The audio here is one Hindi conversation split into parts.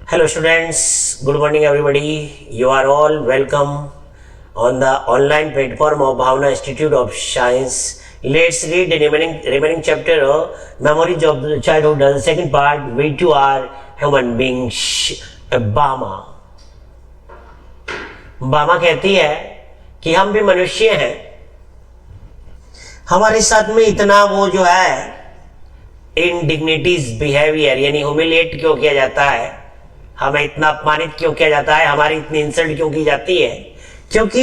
Hello students, good morning everybody. You are all welcome on the online platform of Bhavna Institute of Science. Let's read the remaining chapter of Memories of the Childhood, the second part. We too are human beings. बामा बामा कहती है कि हम भी मनुष्य हैं, हमारे साथ में इतना वो जो है इनडिग्निटीज बिहेवियर यानी ह्यूमिलिएट क्यों किया जाता है, हमें इतना अपमानित क्यों किया जाता है, हमारी इतनी इंसल्ट क्यों की जाती है, क्योंकि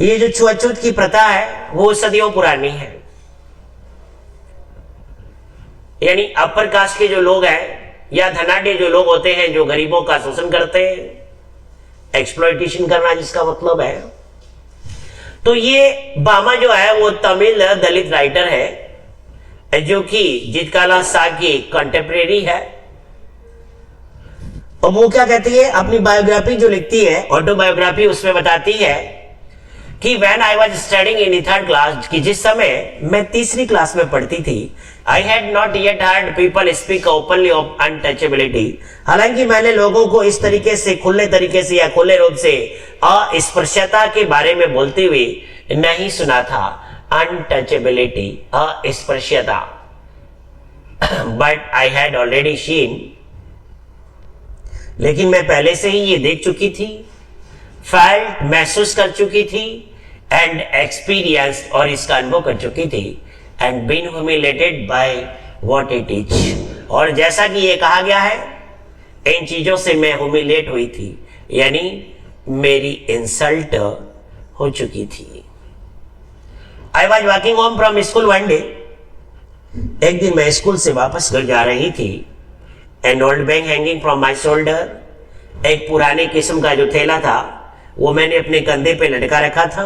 ये जो छुआछूत की प्रथा है वो सदियों पुरानी है। यानी अपर कास्ट के जो लोग हैं या धनाढ्य जो लोग होते हैं जो गरीबों का शोषण करते हैं, एक्सप्लॉयटेशन करना जिसका मतलब है। तो ये बामा जो है वो तमिल दलित राइटर है जो कि जीतकाला सागी कंटेम्परेरी है। और वो क्या कहती है, अपनी बायोग्राफी जो लिखती है, ऑटोबायोग्राफी, उसमें बताती है कि when I was studying in third class, कि जिस समय मैं तीसरी क्लास में पढ़ती थी, I had not yet heard people speak openly of untouchability. हालांकि मैंने लोगों को इस तरीके से, खुले तरीके से या खुले रूप से अस्पृश्यता के बारे में बोलते हुए नहीं सुना था। अनटचेबिलिटी, अस्पृश्यता। But I had already seen, लेकिन मैं पहले से ही ये देख चुकी थी, फेल्ट, महसूस कर चुकी थी, एंड एक्सपीरियंस, और इसका अनुभव कर चुकी थी, and been humiliated by what it is. और जैसा कि ये कहा गया है, इन चीजों से मैं ह्यूमिलेट हुई थी, यानी मेरी इंसल्ट हो चुकी थी। I was walking home from school one day, एक दिन मैं स्कूल से वापस घर जा रही थी। An old bag hanging from my shoulder, एक पुराने किस्म का जो थैला था वो मैंने अपने कंधे पे लटका रखा था।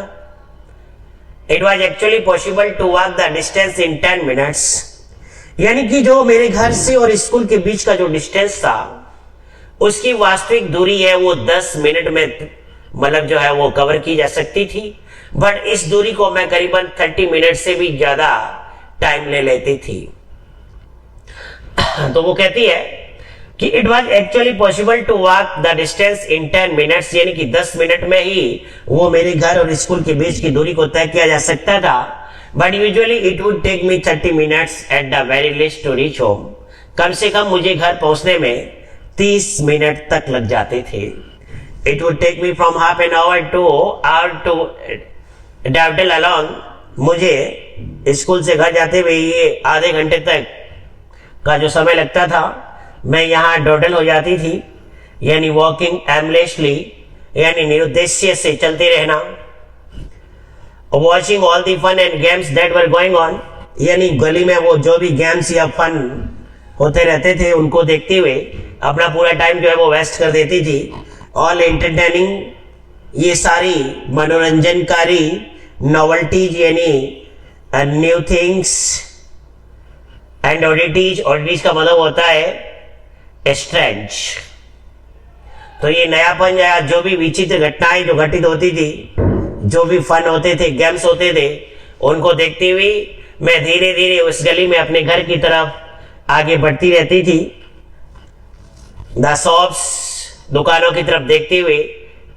It was actually possible to walk the distance in 10 minutes, यानी कि जो मेरे घर से और स्कूल के बीच का जो डिस्टेंस था उसकी वास्तविक दूरी है वो 10 मिनट में मतलब जो है वो कवर की जा सकती थी। बट इस दूरी को मैं करीबन 30 मिनट से भी ज्यादा टाइम ले लेती थी। तो वो कहती है कि it was actually possible to walk the distance in 10 minutes, यानी कि 10 मिनट में ही वो मेरे घर और स्कूल के बीच की दूरी को तय किया जा सकता था। But usually it would take me 30 minutes at the very least to reach home. कम से कम मुझे घर पहुंचने में 30 मिनट तक लग जाते थे। It would take me from half an hour to travel along, मुझे स्कूल से घर जाते हुए ये आधे घंटे तक का जो समय लगता था, मैं यहाँ डोडल हो जाती थी, यानी वॉकिंग एमलेसली, यानी निरुद्देश्य से चलते रहना। Watching all the fun and games that were going on, यानी गली में वो जो भी गेम्स या फन होते रहते थे उनको देखते हुए अपना पूरा टाइम जो है वो वेस्ट कर देती थी। ऑल एंटरटेनिंग, ये सारी मनोरंजनकारी नॉवल्टीज यानी न्यू थिंग्स, एंड ऑडिटीज, ऑडिटीज का मतलब होता है स्ट्रेंज। तो ये नयापन या जो भी विचित्र घटनाएं जो घटित होती थी, जो भी फन होते थे, गेम्स होते थे, उनको देखते हुए मैं धीरे धीरे उस गली में अपने घर की तरफ आगे बढ़ती रहती थी। द शॉप्स, दुकानों की तरफ देखते हुए,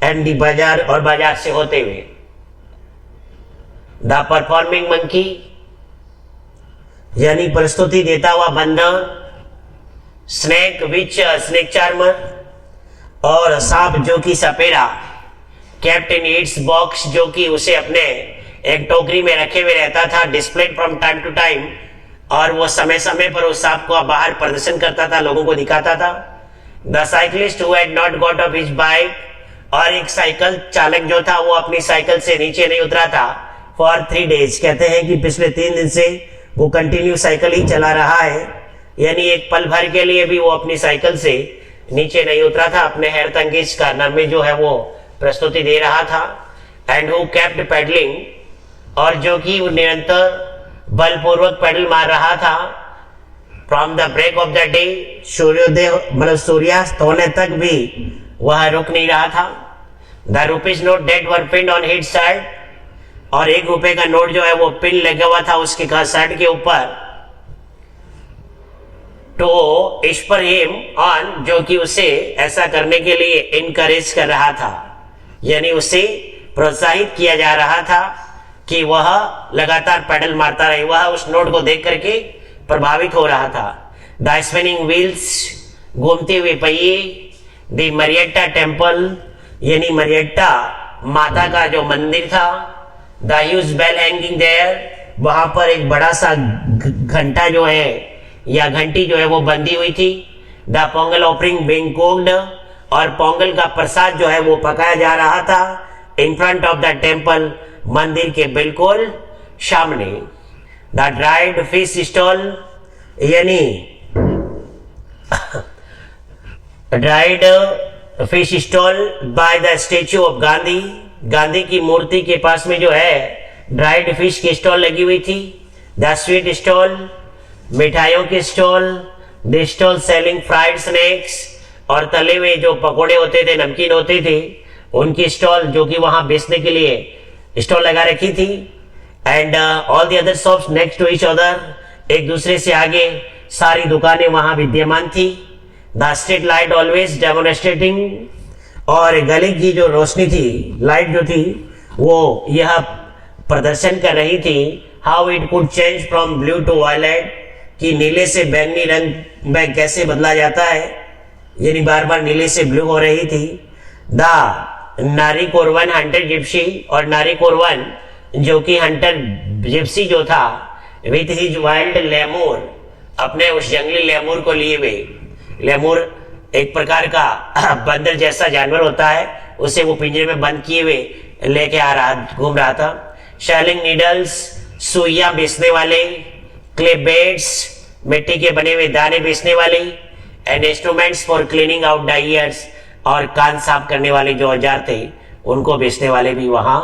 एंड दी बाजार, और बाजार से होते हुए। द परफॉर्मिंग मंकी, यानी प्रस्तुति देता हुआ बंदर। स्नेक विच स्नेक चार्मर, और सांप जो कि सपेरा। केप्ट इन इट्स बॉक्स, जो कि उसे अपने एक टोकरी में रखे हुए रहता था, displayed from time to time, और वो समय समय पर उस सांप को बाहर प्रदर्शन करता था, लोगों को दिखाता था। The cyclist who had not got off his bike, और एक साइकिल चालक जो था वो अपनी साइकिल से नीचे नहीं उतरा था फॉर 3 days। कहते हैं कि पिछले 3 दिन से वो कंटिन्यू साइकिल ही चला रहा है, यानी एक पल भर के लिए भी वो अपनी साइकिल से नीचे नहीं उतरा था, अपने हैरतअंगेज कारनामे में जो है वो प्रस्तुति दे रहा था। एंड हु केप्ट पेडलिंग, और जो कि वो निरंतर बलपूर्वक पेडल मार रहा था। From the break of the day, सूर्योदय मतलब सूर्यास्त होने तक भी वह रुक नहीं रहा था। The rupees note that were pinned on his shirt, और 1 रुपए का नोट जो है वो पिन लगा हुआ था उसके शर्ट के ऊपर। टू स्पर हिम ऑन, जो कि उसे ऐसा करने के लिए इनकरेज कर रहा था, यानी उसे प्रोत्साहित किया जा रहा था कि वह लगातार पैडल मारता रहे। वह उस नोट को देख करके प्रभावित हो रहा था। द स्पिनिंग व्हील्स, घूमते हुए पहिए, द मरियट्टा टेम्पल, यानी मरियट्टा माता का जो मंदिर था, the huge bell hanging there, वहां पर एक बड़ा सा घंटा जो है या घंटी जो है वो बंधी हुई थी। The Pongal offering being cooked, और पोंगल का प्रसाद जो है वो पकाया जा रहा था in front of the temple, मंदिर के बिल्कुल सामने। द ड्राइड फिश स्टॉल, यानी dried fish stall by the statue of Gandhi, Gandhi की मूर्ति के पास में जो है ड्राइड फिश की स्टॉल लगी हुई थी। द स्वीट स्टॉल, मिठाइयों की stall, the stall selling fried snacks, और तले हुए जो पकोड़े होते थे, नमकीन होते थे, उनकी स्टॉल जो कि वहां बेचने के लिए स्टॉल लगा रखी थी। And all the other shops next to each other, एक दूसरे से आगे सारी दुकानें वहां विद्यमान थी। The street light always demonstrating, और गली की जो रोशनी थी, लाइट जो थी, वो यह प्रदर्शन कर रही थी how it could change from blue to violet, कि नीले से बैंगनी रंग में कैसे बदला जाता है, यानी बार बार नीले से ब्लू हो रही थी। द नारी कोरवन हंटर जिप्सी, और नारी कोरवन जो कि हंटर जिप्सी जो था, विथ हिज वाइल्ड लेमूर, अपने उस जंगली लेमूर को लिए हुए, लेमूर एक प्रकार का बंदर जैसा जानवर होता है, उसे वो पिंजरे में बंद किए हुए लेके आ रहा, घूम रहा था। शेलिंग नीडल्स, सुइयां बेचने वाले, क्ले बेड्स, मिट्टी के बने हुए दाने बेचने वाले, and instruments for cleaning out the years, और कान साफ करने वाले जो औजार थे उनको बेचने वाले भी वहां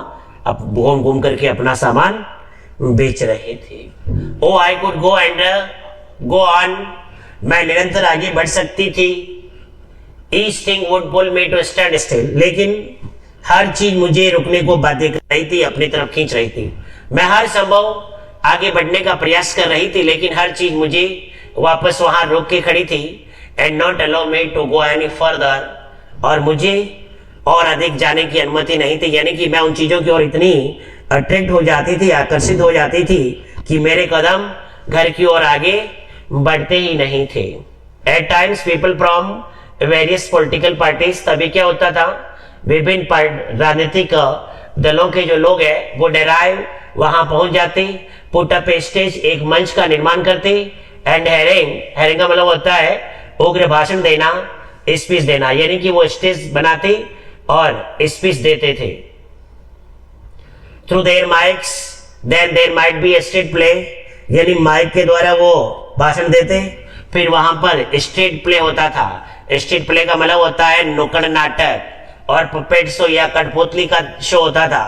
अब घूम घूम करके अपना सामान बेच रहे थे। Oh I could go and go on, मैं निरंतर आगे बढ़ सकती थी। Each thing would pull me to stand still, लेकिन हर चीज मुझे रुकने को बाध्य कर रही थी, अपनी तरफ खींच रही थी। मैं हर संभव आगे बढ़ने का प्रयास कर रही थी, लेकिन हर चीज मुझे वापस वहां रोक के खड़ी थी। And not allow me to go any further, और मुझे और अधिक जाने की अनुमति नहीं थी, यानी कि मैं उन चीजों की ओर इतनी अट्रैक्ट हो जाती थी, आकर्षित हो जाती थी कि मेरे कदम घर की ओर आगे बढ़ते ही नहीं थे। At times people from various political parties, तभी क्या होता था, विभिन्न राजनीतिक दलों के जो लोग हैं वो डेराइव वहां पहुंच जाते, पुट अप स्टेज, एक मंच का निर्माण करते, एंड हेरिंग का मतलब होता है उग्र भाषण देना, स्पीच देना, यानी कि वो स्टेज बनाते और स्पीच देते थे। Through their mics then there might be a street play, यानी माइक के द्वारा वो भाषण देते, फिर वहां पर स्ट्रीट प्ले होता था। स्ट्रीट प्ले का मतलब होता है नुक्कड़ नाटक, और पपेट शो या कठपुतली का शो होता था।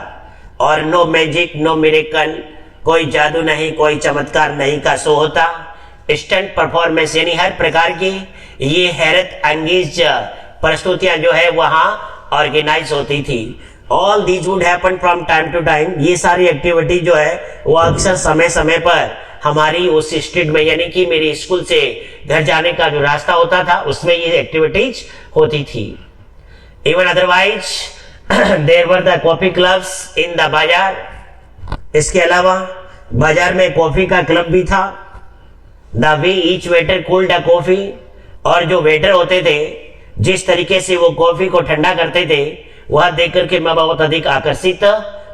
और नो मैजिक नो मिरेकल, कोई जादू नहीं, कोई चमत्कार नहीं का शो होता। स्टंट परफॉर्मेंस, यानी हर प्रकार की ये हैरत अंगेज प्रस्तुतियां जो है वहां ऑर्गेनाइज होती थी। All these would happen from time to time, ये सारी एक्टिविटी जो है वो अक्सर समय समय पर हमारी उस स्ट्रीट में, यानी कि मेरे स्कूल से घर जाने का जो रास्ता होता था उसमें ये एक्टिविटीज होती थी। Even otherwise there were the coffee clubs in the bazaar, इसके अलावा बाजार में कॉफी का क्लब भी था। The way each waiter cooled the coffee, और जो वेटर होते थे जिस तरीके से वो कॉफी को ठंडा करते थे वह देख करके मैं बहुत अधिक आकर्षित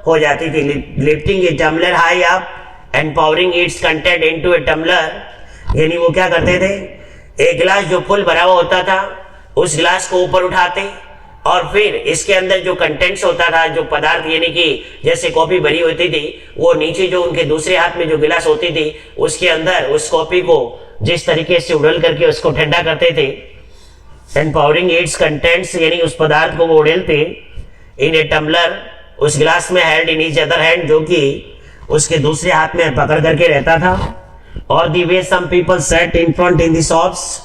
हो जाती थी। Lifting a tumbler high up and pouring its content into a tumbler, यानी वो क्या करते थे, एक गिलास जो फुल भरा हुआ होता था उस गिलास को ऊपर उठाते और फिर इसके अंदर जो कंटेंट्स होता था, जो पदार्थ यानी कि जैसे कॉफी भरी होती थी, वो नीचे जो उनके दूसरे हाथ में जो गिलास होती थी उसके अंदर उस कॉफी को जिस तरीके से उड़ेल करके उसको ठंडा करते थे। एंड पावरिंग इट्स कंटेंट्स, यानी उस पदार्थ को वो उड़ेलते इन ए टम्बलर, उस गिलास में held in each other hand, जो कि उसके दूसरे हाथ में पकड़ करके रहता था। और the way some people set in front in the shops,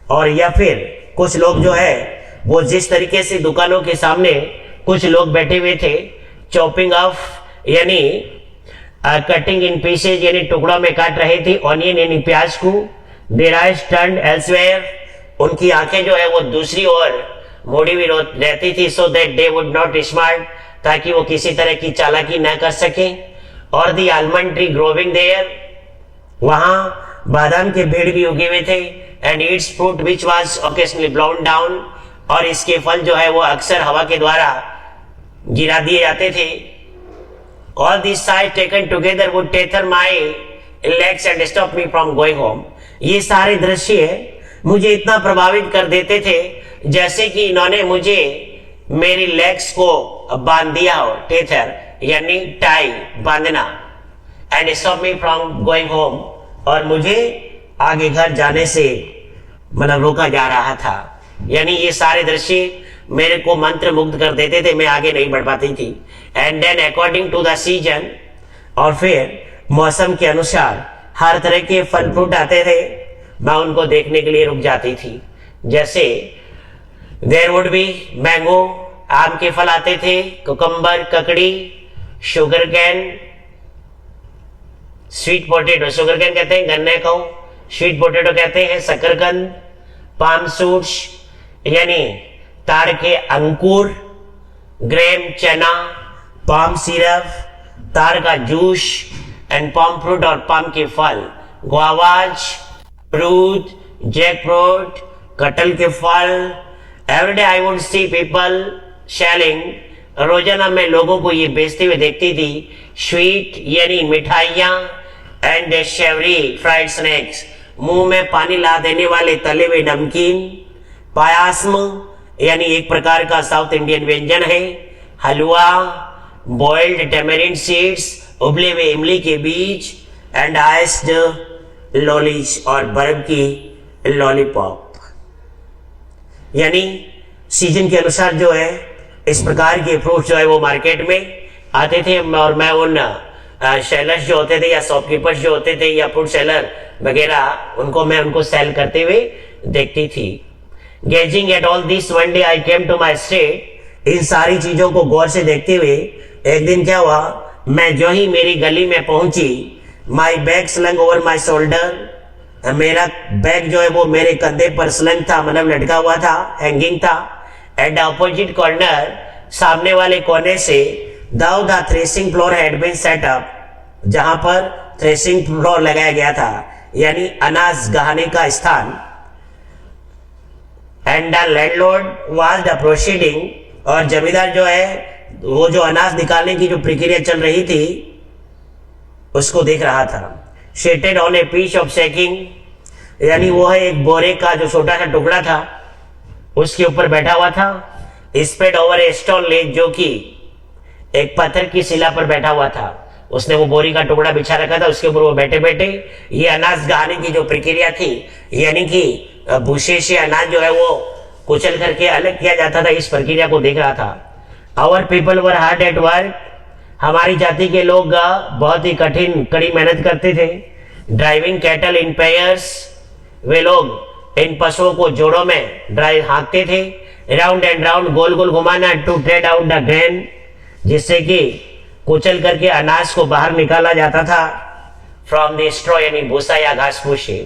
और या फिर कुछ लोग जो है वो जिस तरीके से दुकानों के सामने कुछ लोग बैठे हुए थे, चॉपिंग ऑफ यानी कटिंग इन पीसेज, यानी टुकड़ों में काट रहे थे, ऑनियन यानी प्याज को, देयर आइज टर्न्ड एल्सवेयर, उनकी आंखें जो है वो दूसरी ओर मोड़ी हुई रहती थी, सो that they would not smart, ताकि वो किसी तरह की चालाकी न कर सके। और दी आलमंड ट्री ग्रोविंग देयर, वहां बादाम के पेड़ भी उगे हुए थे। And it's fruit which was occasionally blown down, और इसके फल जो है वो अक्सर हवा के द्वारा गिरा दिए जाते थे। All this side taken together would tether my legs and stop me from going home, ये सारे दृश्य मुझे इतना प्रभावित कर देते थे जैसे कि इन्होंने मुझे मेरी लेग्स को बांध दिया हो, टेथर यानी टाई बांधना, and stop me from going home, और मुझे आगे घर जाने से मतलब रोका जा रहा था। यानी ये सारे दृश्य मेरे को मंत्र मुग्ध कर देते थे, मैं आगे नहीं बढ़ पाती थी। And then according to the season, और फिर मौसम के अनुसार हर तरह के फल फ्रूट आते थे, मैं उनको देखने के लिए रुक जाती थी। जैसे देयर वुड बी मैंगो, आम के फल आते थे, कुकम्बर, ककड़ी, sugar cane, sweet potato, sugar cane कहते हैं गन्ने को, स्वीट पोटैटो कहते हैं शकरकंद, पाम सूट्स यानी ताड़ के अंकुर, ग्रेम चना, पाम सिरप, ताड़ का जूस, एंड पाम फ्रूट और पाम के फल, गुआवाज, अमरूद, जैकफ्रूट, कटहल के फल। Every day I would see people selling, रोजाना मैं लोगों को ये बेचते हुए देखती थी, स्वीट यानी मिठाइयाँ, एंड शेवरी फ्राइड स्नैक्स, मुंह में पानी ला देने वाले तले हुए नमकीन, पायासम यानी एक प्रकार का साउथ इंडियन व्यंजन है, हलवा, बॉइल्ड टेमरिंड सीड्स, उबले हुए इमली के बीज, एंड आइस्ड लॉलीज और बर्फ की लॉलीपॉप। यानी सीजन के अनुसार जो है इस प्रकार के फ्रूट जो है वो मार्केट में आते थे, और मैं उन सेलर्स जो होते थे या शॉपकीपर्स जो होते थे या फूड सेलर वगैरह, उनको मैं उनको सेल करते हुए देखती थी। Gazing at all this one day I came to my state, इन सारी चीजों को गौर से देखते हुए एक दिन क्या हुआ, मैं जो ही मेरी गली में पहुंची, my bag slung over my shoulder, मेरा बैग जो है वो मेरे कंधे पर स्लंग था, मतलब लटका हुआ था, हैंगिंग था। एट द अपोजिट कॉर्नर, सामने वाले कोने से, though the threshing floor had been set up, जहां पर थ्रेसिंग फ्लोर लगाया गया था, यानी अनाज गहाने का स्थान। And the landlord was the proceeding, और जमींदार जो है वो जो अनाज निकालने की जो प्रक्रिया चल रही थी उसको देख रहा था। Seated on a piece of sacking, यानी वो है एक बोरे का जो छोटा सा टुकड़ा था उसके ऊपर बैठा हुआ था। स्प्रेड ओवर ए स्टोन लेज, जो कि एक पत्थर की शिला पर बैठा हुआ था, उसने वो बोरी का टुकड़ा बिछा रखा था, उसके ऊपर वो बैठे बैठे ये अनाज गहाने की जो प्रक्रिया थी, यानी कि भूसे से अनाज जो है वो कुचल करके अलग किया जाता था, इस प्रक्रिया को देख रहा था। Our people were hard at work, हमारी जाति के लोग बहुत ही कठिन कड़ी मेहनत करते थे। ड्राइविंग कैटल इन पेयर्स, वे लोग इन पशुओं को जोड़ों में ड्राइव हाँकते थे। राउंड एंड राउंड, गोल गोल घुमाना, to tread out the grain, जिससे कि कुचल करके अनाज को बाहर निकाला जाता था फ्रॉम द स्ट्रॉ, यानी भूसा या घास फूस से।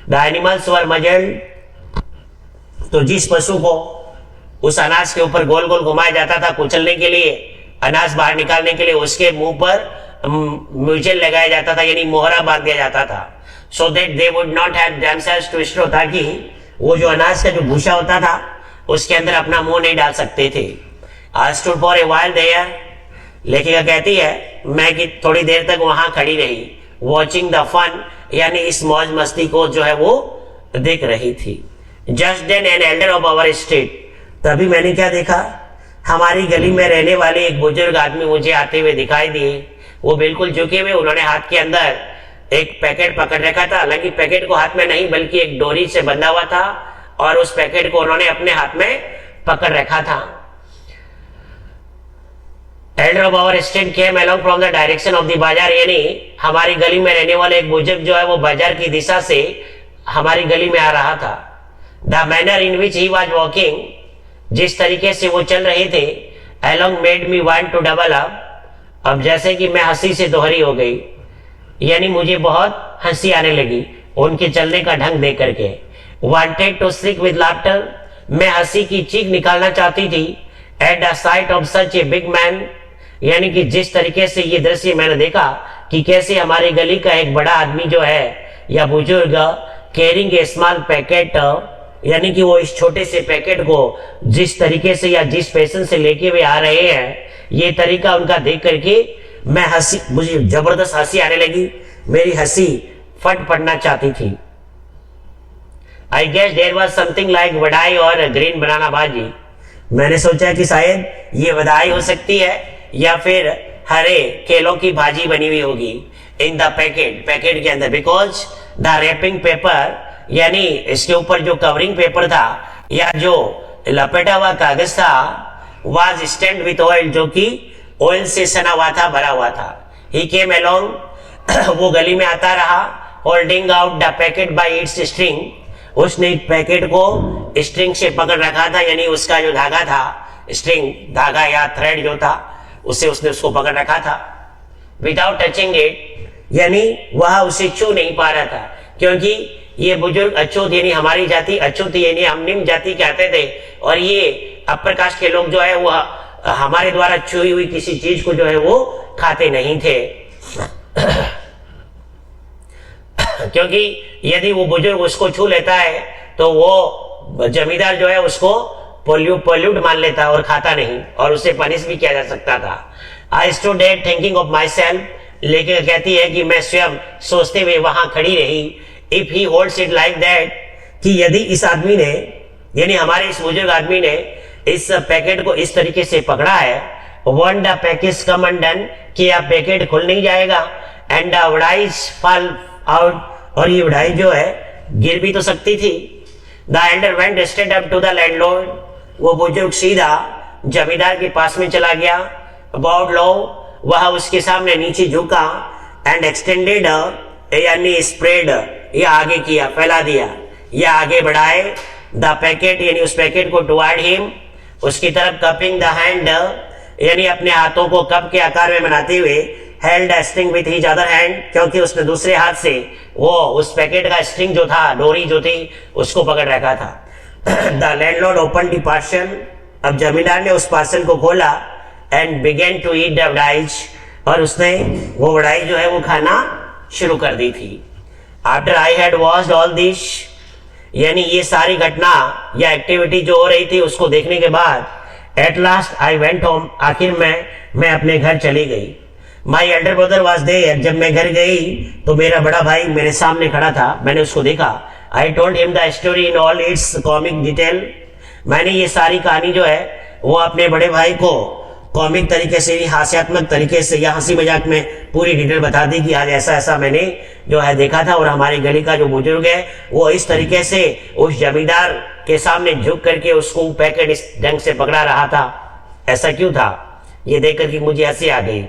द एनिमल्स वर मजल्ड, तो जिस पशु को उस अनाज के ऊपर गोल गोल घुमाया जाता था कुचलने के लिए, अनाज बाहर निकालने के लिए, उसके मुंह पर म्यूजल लगाया जाता था, यानी मोहरा बांध दिया जाता था, so that they would not have themselves to straw, ताकि वो जो अनाज का जो भूसा होता था उसके अंदर अपना मुंह नहीं डाल सकते थे। I stood for a while there, लेखिका कहती है मैं कि थोड़ी देर तक वहां खड़ी रही, वॉचिंग द फन, यानी इस मौज मस्ती को जो है वो देख रही थी। Just then an elder of our street, तभी मैंने क्या देखा, हमारी गली में रहने वाले एक बुजुर्ग आदमी मुझे आते हुए दिखाई दिए। वो बिल्कुल झुके हुए, उन्होंने हाथ के अंदर एक पैकेट पकड़ रखा था, हालांकि पैकेट को हाथ में नहीं बल्कि एक डोरी से बंधा हुआ था, और उस पैकेट को उन्होंने अपने हाथ में पकड़ रखा था। Elder of our street came along from the direction of the bazaar, यानी हमारी गली में रहने वाले एक बुजुर्ग जो है वो बाजार की दिशा से हमारी गली में आ रहा था। The manner in which he was walking, जिस तरीके से वो चल रहे थे, along made me want to double up, अब जैसे कि मैं हंसी से दोहरी हो गई, यानी मुझे बहुत हंसी आने लगी। उनके चलने का ढंग देख करके। Wanted to shriek with laughter, मैं हंसी की चीख निकालना चाहती थी। At the sight of such a big man, यानी कि जिस तरीके से ये दृश्य मैंने देखा कि कैसे हमारी गली का एक बड़ा आदमी जो है या बुजुर्ग कैरिंग ए स्मॉल पैकेट, यानी कि वो इस छोटे से पैकेट को जिस तरीके से या जिस पैशन से लेके वे आ रहे हैं, ये तरीका उनका देख करके मैं हंसी, मुझे जबरदस्त हंसी आने लगी। मेरी हंसी फट पड़ना चाहती थी। I guess there was something like vadai और ग्रीन बनाना भाजी। मैंने सोचा कि शायद ये वधाई हो सकती है या फिर हरे केलों की भाजी बनी हुई होगी इन द पैकेट, पैकेट के अंदर। बिकॉज द रैपिंग पेपर, यानी इसके ऊपर जो कवरिंग पेपर था या जो लपेटा हुआ कागज था, वाज स्टैंड विथ ऑयल, जो कि ऑयल से सना हुआ था, भरा हुआ था। ही केम अलोंग, वो गली में आता रहा, holding out the packet bye it's string, उसने पैकेट को स्ट्रिंग से पकड़ रखा था, यानी उसका जो धागा था, स्ट्रिंग धागा या थ्रेड जो था, उससे उसने उसको पकड़ रखा था। विदाउट टचिंग इट, यानी वह उसे छू नहीं पा रहा था, क्योंकि ये बुजुर्ग अछूत, यानी हमारी जाति अछूत, यानी हम निम्न जाति कहते थे, और ये अपर कास्ट के लोग जो है वो हमारे द्वारा छुई हुई किसी चीज को जो है वो खाते नहीं थे। क्योंकि यदि वो बुजुर्ग उसको छू लेता है तो वो जमींदार जो है उसको पोल्यूट मान लेता और खाता नहीं, और उसे पनिश भी किया जा सकता था। I stood there thinking of my self, लेकिन कहती है कि मैं स्वयं सोचते हुए वहां खड़ी रही। If he holds it like that, कि यदि इस आदमी ने, यानी हमारे इस बुजुर्ग आदमी ने इस पैकेट को इस तरीके से पकड़ा है, one the package come undone, कि यह पैकेट खुल नहीं जाएगा, एंड द वडाइज फॉल आउट, और ये वडाई जो है गिर भी तो सकती थी। The elder went straight up to the landlord, वो बुजुर्ग सीधा जमींदार के पास में चला गया। अबाउट लो, वह उसके सामने नीचे झुका, एंड एक्सटेंडेड, यानी स्प्रेड, या आगे किया, फैला दिया, या आगे बढ़ाए, द पैकेट, यानी उस पैकेट को टुवर्ड हिम, उसकी तरफ, कपिंग द हैंड, यानी अपने हाथों को कप के आकार में बनाते हुए, held string with his other hand, क्योंकि उसने दूसरे हाथ से वो उस पैकेट का स्ट्रिंग जो था, डोरी जो थी, उसको पकड़ रखा था। The landlord open the parcel, अब जमींदार ने उस पार्सल को खोला, and began to eat the vadais, और उसने वो वडाई जो है वो खाना शुरू कर दी थी। After I had watched all this, यानी ये सारी घटना या एक्टिविटी जो हो रही थी उसको देखने के बाद, at last I went home, आखिर मैं अपने घर चली गई। My elder brother was there, जब मैं घर गई तो मेरा बड़ा भाई मेरे सामने खड़ा था, मैंने उसको देखा। I told him the story in all it's comic detail, मैंने ये सारी कहानी जो है वो अपने बड़े भाई को कॉमिक तरीके से, हास्यात्मक तरीके से या हंसी मजाक में पूरी डिटेल बता दी कि आज ऐसा ऐसा मैंने जो है देखा था, और हमारी गली का जो बुजुर्ग है वो इस तरीके से उस जमींदार के सामने झुक करके उसको पैकेट इस ढंग से पकड़ा रहा था। ऐसा क्यों था, ये देख करके मुझे हंसी आ गई,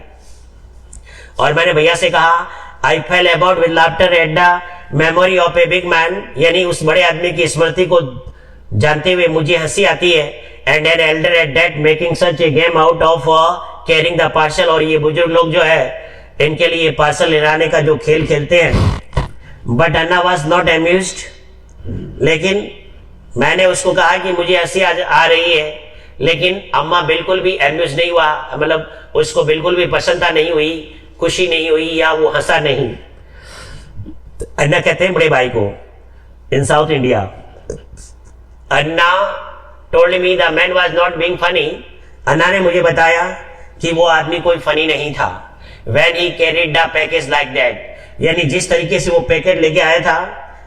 और मैंने भैया से कहा, I fell about with laughter at the memory of a big man, यानी उस बड़े आदमी की स्मृति को जानते हुए मुझे हंसी आती है। And an elder at that making such A game out of carrying the parcel, और ये बुजुर्ग लोग जो है इनके लिए पार्सल ले जाने का जो खेल खेलते हैं। But Anna was not amused, लेकिन मैंने उसको कहा कि मुझे हंसी आ रही है, लेकिन अम्मा बिल्कुल भी अम्यूज नहीं हुआ, मतलब उसको बिल्कुल भी प्रसन्नता नहीं हुई, खुशी नहीं हुई, या वो हंसा नहीं। अन्ना कहते हैं बड़े भाई को in South India. Anna told me the man was not being funny, Anna ने मुझे बताया कि वो आदमी कोई फनी नहीं था। When he carried the package like that, यानी जिस तरीके से वो पैकेट लेके आया था,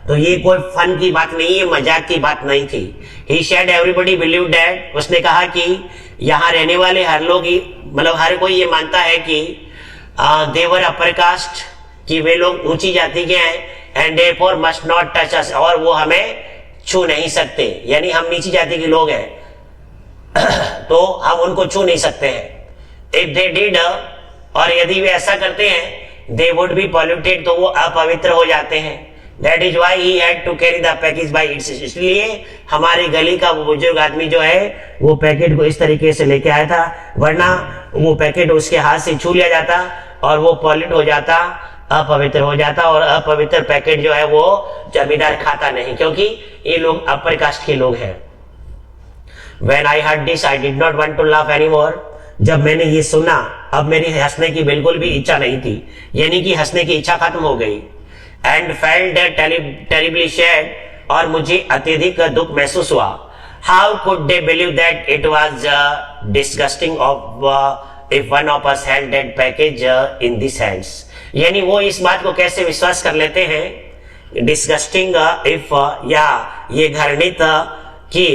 तो ये कोई फन की बात नहीं है, मजाक की बात नहीं थी। He said everybody believe that, उसने कहा कि यहाँ रहने वाले हर लोग, मतलब हर कोई ये मानता है कि देवर अपर कास्ट, कि वे लोग ऊंची जाति के हैं, and therefore must not touch us, और वो हमें छू नहीं सकते, यानी हम नीची जाति के लोग हैं तो हम उनको छू नहीं सकते हैं। इफ दे डिड, और यदि वे ऐसा करते हैं, दे वुड बी पॉल्यूटेड, तो वो अपवित्र हो जाते हैं। That is why he had to carry the package by its, इसलिए हमारे गली का वो बुजुर्ग आदमी जो है वो पैकेट को इस तरीके से लेके आया था, वरना वो पैकेट उसके हाथ से छू लिया जाता और वो पॉल्यूट हो जाता, अपवित्र हो जाता, और अपवित्र पैकेट जो है वो जमींदार खाता नहीं, क्योंकि ये लोग अपर कास्ट के लोग हैं। When I heard this, I did not want to laugh anymore. जब मैंने ये सुना, अब मेरी हंसने की बिल्कुल भी इच्छा नहीं थी, यानी कि हंसने की इच्छा खत्म हो गई। And felt terribly sad, और मुझे अत्यधिक दुख महसूस हुआ। How could they believe that it was disgusting of if one of us held that package in these hands? यानी वो इस बात को कैसे विश्वास कर लेते हैं, डिस्गस्टिंग इफ या ये घृणित कि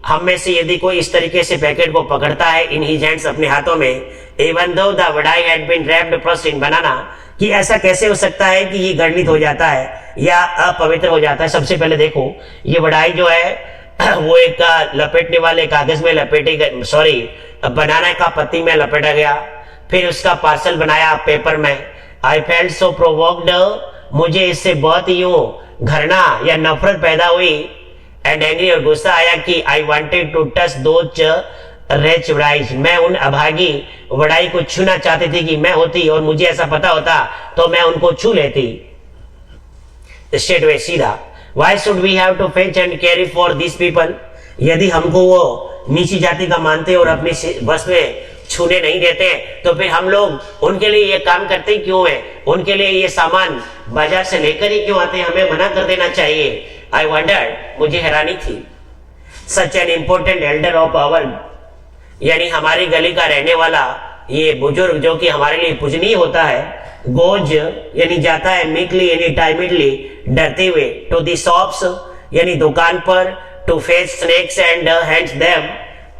हम में से यदि कोई इस तरीके से पैकेट को पकड़ता है इन हिज हैंड्स, अपने हाथों में, even though the vadai had been wrapped first in banana, कि ऐसा कैसे हो सकता है कि ये घृणित हो जाता है या अपवित्र हो जाता है। सबसे पहले देखो, ये वडाई जो है वो एक लपेटने वाले कागज में लपेटी, सॉरी बनाना का पत्ती में लपेटा गया, फिर उसका पार्सल बनाया पेपर में। आई फेल्ट सो प्रोवोक्ड, मुझे इससे बहुत ही घृणा या नफरत पैदा हुई, एंड एंग्री, और गुस्सा आया कि I wanted to touch those wretched vadais, मैं उन अभागी वडाई को छूना चाहती थी कि मैं होती और मुझे ऐसा पता होता तो मैं उनको छू लेती। स्ट्रेट वे, सीधा। Why should we have to fetch and carry for this people, यदि हमको वो नीची जाति का मानते और अपनी बस में छूने नहीं देते तो फिर हम लोग उनके लिए ये काम करते क्यों है, उनके लिए ये सामान बाजार से लेकर ही क्यों आते हैं, हमें मना कर देना चाहिए। आई वंडर, मुझे हैरानी थी। Such an important elder of our, यानी हमारी गली का रहने वाला ये बुजुर्ग जो कि हमारे लिए पूजनीय होता है, गोज यानी जाता है, मीकली यानी टाइमिडली डरते हुए, टू दी शॉप्स यानी दुकान पर, to face snacks and hands them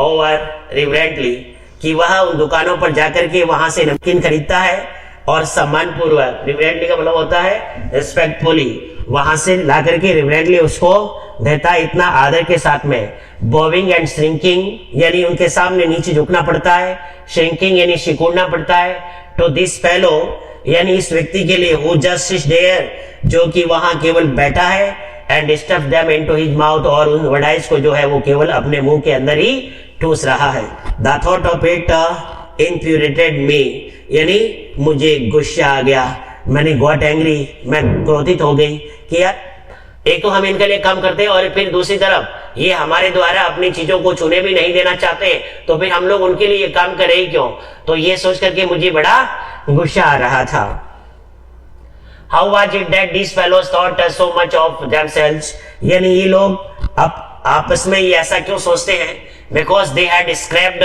over reverently, कि वह उन दुकानों पर जाकर के वहां से नमकीन खरीदता है और सम्मान पूर्वक, रिवरेंटली का मतलब होता है रिस्पेक्टफुली, वहां से ला करके रिवरेंटली उसको देता है, इतना आदर के साथ में। बोविंग एंड श्रिंकिंग यानी उनके सामने नीचे झुकना पड़ता है, श्रिंकिंग यानी सिकुड़ना पड़ता है। टू दिस फेलो यानी इस व्यक्ति के लिए, हु जस्ट सिट्स देयर, जो कि वहां केवल बैठा है, and stuff them into his mouth, और उन वडाइज को जो है वो केवल अपने मुंह के अंदर ही ठूस रहा है। द थॉट ऑफ इट इन्फ्यूरेटेड मी, यानी मुझे गुस्सा आ गया, मैंने गॉट एंग्री, मैं क्रोधित हो गई कि यार एक तो हम इनके लिए काम करते हैं और फिर दूसरी तरफ ये हमारे द्वारा अपनी चीजों को छूने भी नहीं देना चाहते, तो फिर हम लोग उनके लिए काम करें ही क्यों। तो ये सोच करके मुझे बड़ा गुस्सा आ रहा था। How was it that these fellows thought so much of themselves, यानी ये लोग आपस में ये ऐसा क्यों सोचते हैं, because they had scraped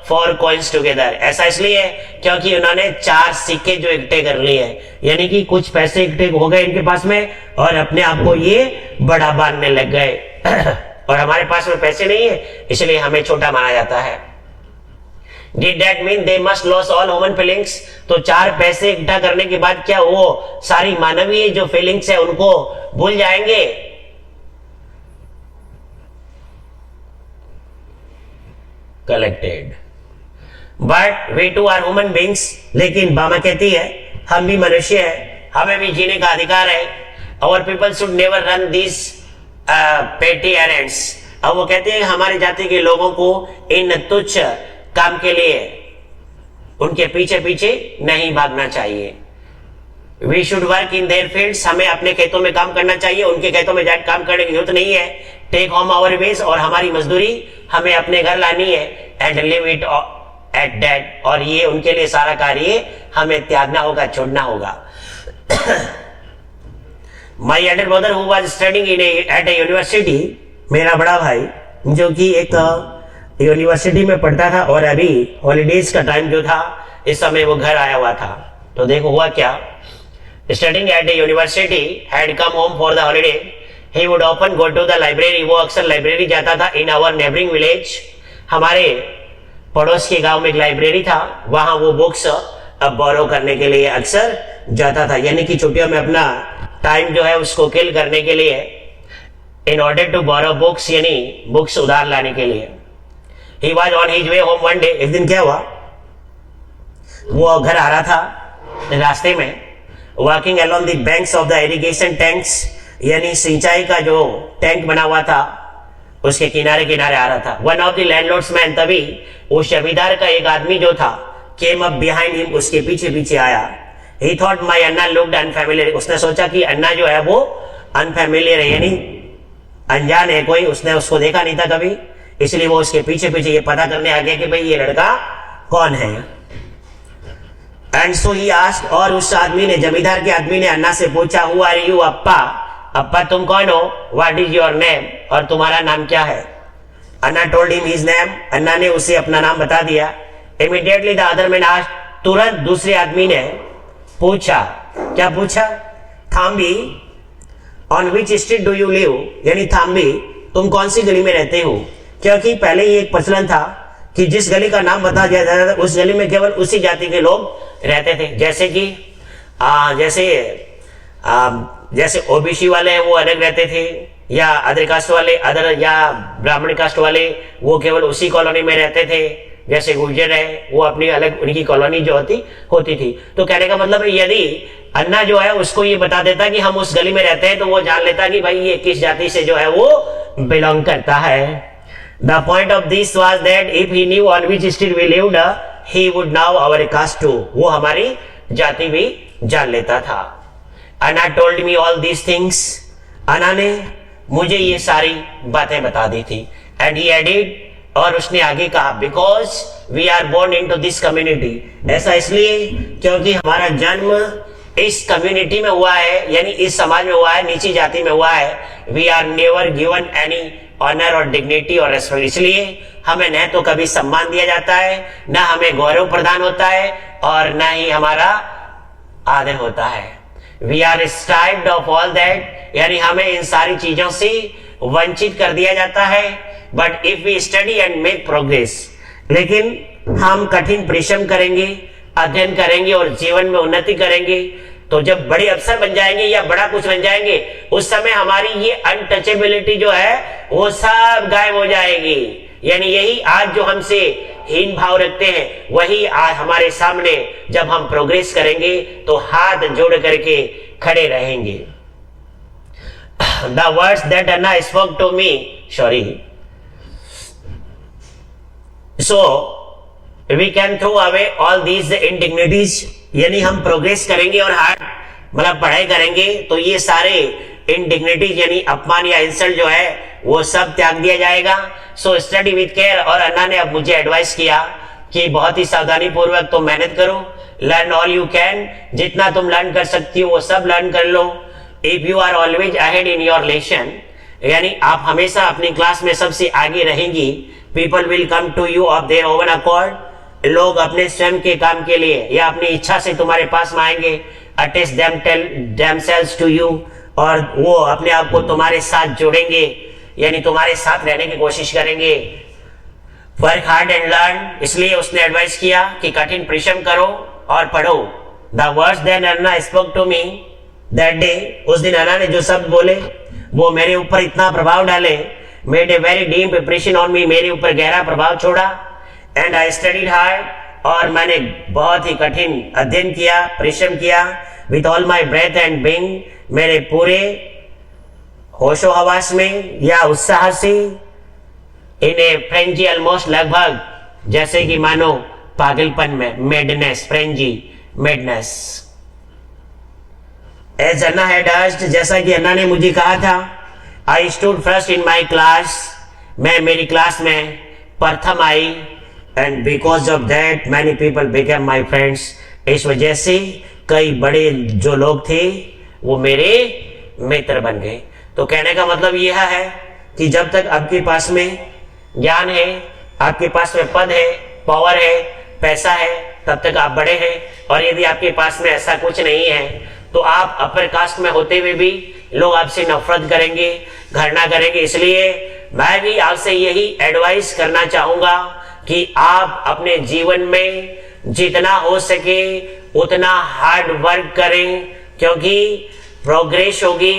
for coins together, ऐसा इसलिए क्योंकि उन्होंने 4 सिक्के जो इकट्ठे कर लिए हैं, यानी कि कुछ पैसे इकट्ठे हो गए इनके पास में और अपने आप को ये बड़ा मानने लग गए और हमारे पास में पैसे नहीं है इसलिए हमें छोटा माना जाता है। Did that mean they must lose all human feelings? तो 4 पैसे इकट्ठा करने के बाद क्या वो सारी मानवीय जो फीलिंग्स है उनको भूल जाएंगे? Collected. But we too are human beings. लेकिन बामा कहती है हम भी मनुष्य हैं, हमें भी जीने का अधिकार है। Our people should never run these petty errands. अब वो कहते हैं हमारी जाति के लोगों को इन तुच्छ काम के लिए उनके पीछे पीछे नहीं भागना चाहिए। We should work in their fields. हमें अपने खेतों में काम करना चाहिए, उनके खेतों में जाकर काम करने की जरूरत नहीं है। Take home our wages, और हमारी मजदूरी हमें अपने घर लानी है। And live it at that, और ये उनके लिए सारा कार्य हमें त्यागना होगा, छोड़ना होगा। My elder brother who was studying at a university, मेरा बड़ा भाई जो कि एक यूनिवर्सिटी में पढ़ता था और अभी हॉलीडेज का टाइम जो था इस समय वो घर आया हुआ था, तो देखो हुआ क्या। Studying at a university had come home for the holiday. He would often go to the library. वो अक्सर लाइब्रेरी जाता था in our neighboring village. हमारे पड़ोस के गांव में एक लाइब्रेरी था, वहां वो बुक्स बोरो करने के लिए अक्सर जाता था, यानी कि छुट्टियों में अपना टाइम जो है उसको किल करने के लिए in order to borrow books, यानी बुक्स उधार लाने के लिए। He was on his way home one day. एक दिन क्या हुआ, वो घर आ रहा था रास्ते में, walking along the banks of the irrigation tanks, यानी सिंचाई का जो टैंक बना हुआ था उसके किनारे किनारे आ रहा था। One of the landlords man, तभी उस जमींदार का एक आदमी जो था came up behind him, उसके पीछे पीछे आया। He thought my Anna looked unfamiliar. उसने सोचा कि अन्ना जो है वो अनफेमिलियर है, यानी अनजान है कोई, उसने उसको देखा नहीं था कभी, इसलिए वो उसके पीछे पीछे ये पता करने आ गया कि भाई ये लड़का कौन है। एंड सो ही आस्क्ड, और उस आदमी ने, जमींदार के आदमी ने अन्ना से पूछा, हु आर यू अप्पा, अप्पा तुम कौन हो, व्हाट इज योर नेम, और तुम्हारा नाम क्या है। Anna told him his name, Anna ने उसे अपना नाम बता दिया। Immediately the other man asked, तुरंत दूसरे आदमी ने पूछा, क्या पूछा, thambi on which street do you live, यानी थाम्बी तुम कौन सी गली में रहते हो, क्योंकि पहले ये एक प्रचलन था कि जिस गली का नाम बता दिया जाता था उस गली में केवल उसी जाति के लोग रहते थे। जैसे कि जैसे ओबीसी वाले हैं वो अलग रहते थे, या अदर कास्ट वाले, अदर या ब्राह्मण कास्ट वाले वो केवल उसी कॉलोनी में रहते थे। जैसे गुर्जर है वो अपनी अलग, उनकी कॉलोनी जो होती थी। तो कहने का मतलब है यदि अन्ना जो है उसको ये बता देता कि हम उस गली में रहते हैं, तो वो जान लेता कि भाई ये किस जाति से जो है वो बिलोंग करता है। The point of this was that if he knew on which street we lived he would know our caste too, वो हमारी जाति भी जान लेता था। Anna told me all these things, Anna ने मुझे ये सारी बातें बता दी थी। एंड ही एडिड, और उसने आगे कहा, because we are born into this community, ऐसा इसलिए क्योंकि हमारा जन्म इस कम्युनिटी में हुआ है, यानी इस समाज में हुआ है, नीची जाति में हुआ है। We are never given any honour और डिग्निटी और रेस्पेक्ट, इसलिए हमें न तो कभी सम्मान दिया जाता है, न हमें गौरव प्रदान होता है, और न ही हमारा आदर होता है। We are stripped of all that, यानी हमें इन सारी चीजों से वंचित कर दिया जाता है। But if we study and make progress, लेकिन हम कठिन परिश्रम करेंगे, अध्ययन करेंगे और जीवन में उन्नति करेंगे, तो जब बड़े अफसर बन जाएंगे या बड़ा कुछ बन जाएंगे, उस समय हमारी ये अनटचेबिलिटी जो है वो सब गायब हो जाएगी। यानी यही आज जो हमसे हीन भाव रखते हैं, वही आज हमारे सामने जब हम प्रोग्रेस करेंगे तो हाथ जोड़ करके खड़े रहेंगे। The words that Anna spoke to me, so we can throw away all these indignities, यानी हम प्रोग्रेस करेंगे और हार्ड मतलब पढ़ाई करेंगे तो ये सारे इनडिग्निटीज यानी अपमान या इंसल्ट जो है वो सब त्याग दिया जाएगा। सो स्टडी विथ केयर, और अन्ना ने अब मुझे एडवाइस किया कि बहुत ही सावधानी पूर्वक तुम मेहनत करो, लर्न ऑल यू कैन, जितना तुम लर्न कर सकती हो वो सब लर्न कर लो। If you are always ahead in your lesson, यानी आप हमेशा अपनी क्लास में सबसे आगे रहेंगी, people will come to you of their own accord, लोग अपने स्वयं के काम के लिए या अपनी इच्छा से तुम्हारे पास में आएंगे। अटैच देमसेल्व्स टू यू, और वो अपने आप को तुम्हारे साथ जोड़ेंगे, यानी तुम्हारे साथ रहने की कोशिश करेंगे। वर्क हार्ड एंड लर्न, इसलिए उसने एडवाइस किया कि कठिन परिश्रम करो और पढ़ो। The words that Anna spoke to me that day, उस दिन अन्ना ने जो शब्द बोले वो मेरे ऊपर इतना प्रभाव डाले, made a very deep impression on me, मेरे ऊपर गहरा प्रभाव छोड़ा। एंड आई स्टडीड हार्ड, और मैंने बहुत ही कठिन अध्ययन किया, परिश्रम किया। With all my breath and being, मेरे पूरे होशो हवास में या उत्साह से। इन ए फ्रेंजी, ऑलमोस्ट लगभग जैसे कि मानो पागलपन में, madness, frenzy madness. As Anna had asked, जैसा कि अन्ना ने मुझे कहा था। I stood first in my class, मैं मेरी क्लास में प्रथम आई। And because of that many people became my friends, इस वजह से कई बड़े जो लोग थे वो मेरे मित्र बन गए। तो कहने का मतलब यह है कि जब तक आपके पास में ज्ञान है, आपके पास में पद है, पावर है, पैसा है, तब तक आप बड़े हैं। और यदि आपके पास में ऐसा कुछ नहीं है तो आप अपर कास्ट में होते हुए भी लोग आपसे नफरत करेंगे, घृणा करेंगे। इसलिए मैं भी आपसे यही एडवाइस करना चाहूंगा कि आप अपने जीवन में जितना हो सके उतना हार्ड वर्क करें, क्योंकि प्रोग्रेस होगी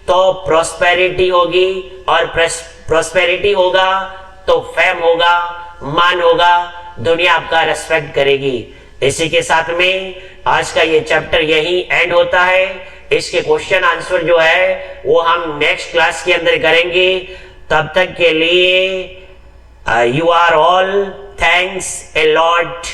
तो प्रॉस्पेरिटी होगी, और प्रॉस्पेरिटी होगा तो फेम होगा, मान होगा, दुनिया आपका रेस्पेक्ट करेगी। इसी के साथ में आज का ये चैप्टर यही एंड होता है। इसके क्वेश्चन आंसर जो है वो हम नेक्स्ट क्लास के अंदर करेंगे। तब तक के लिए you are all, thanks a lot.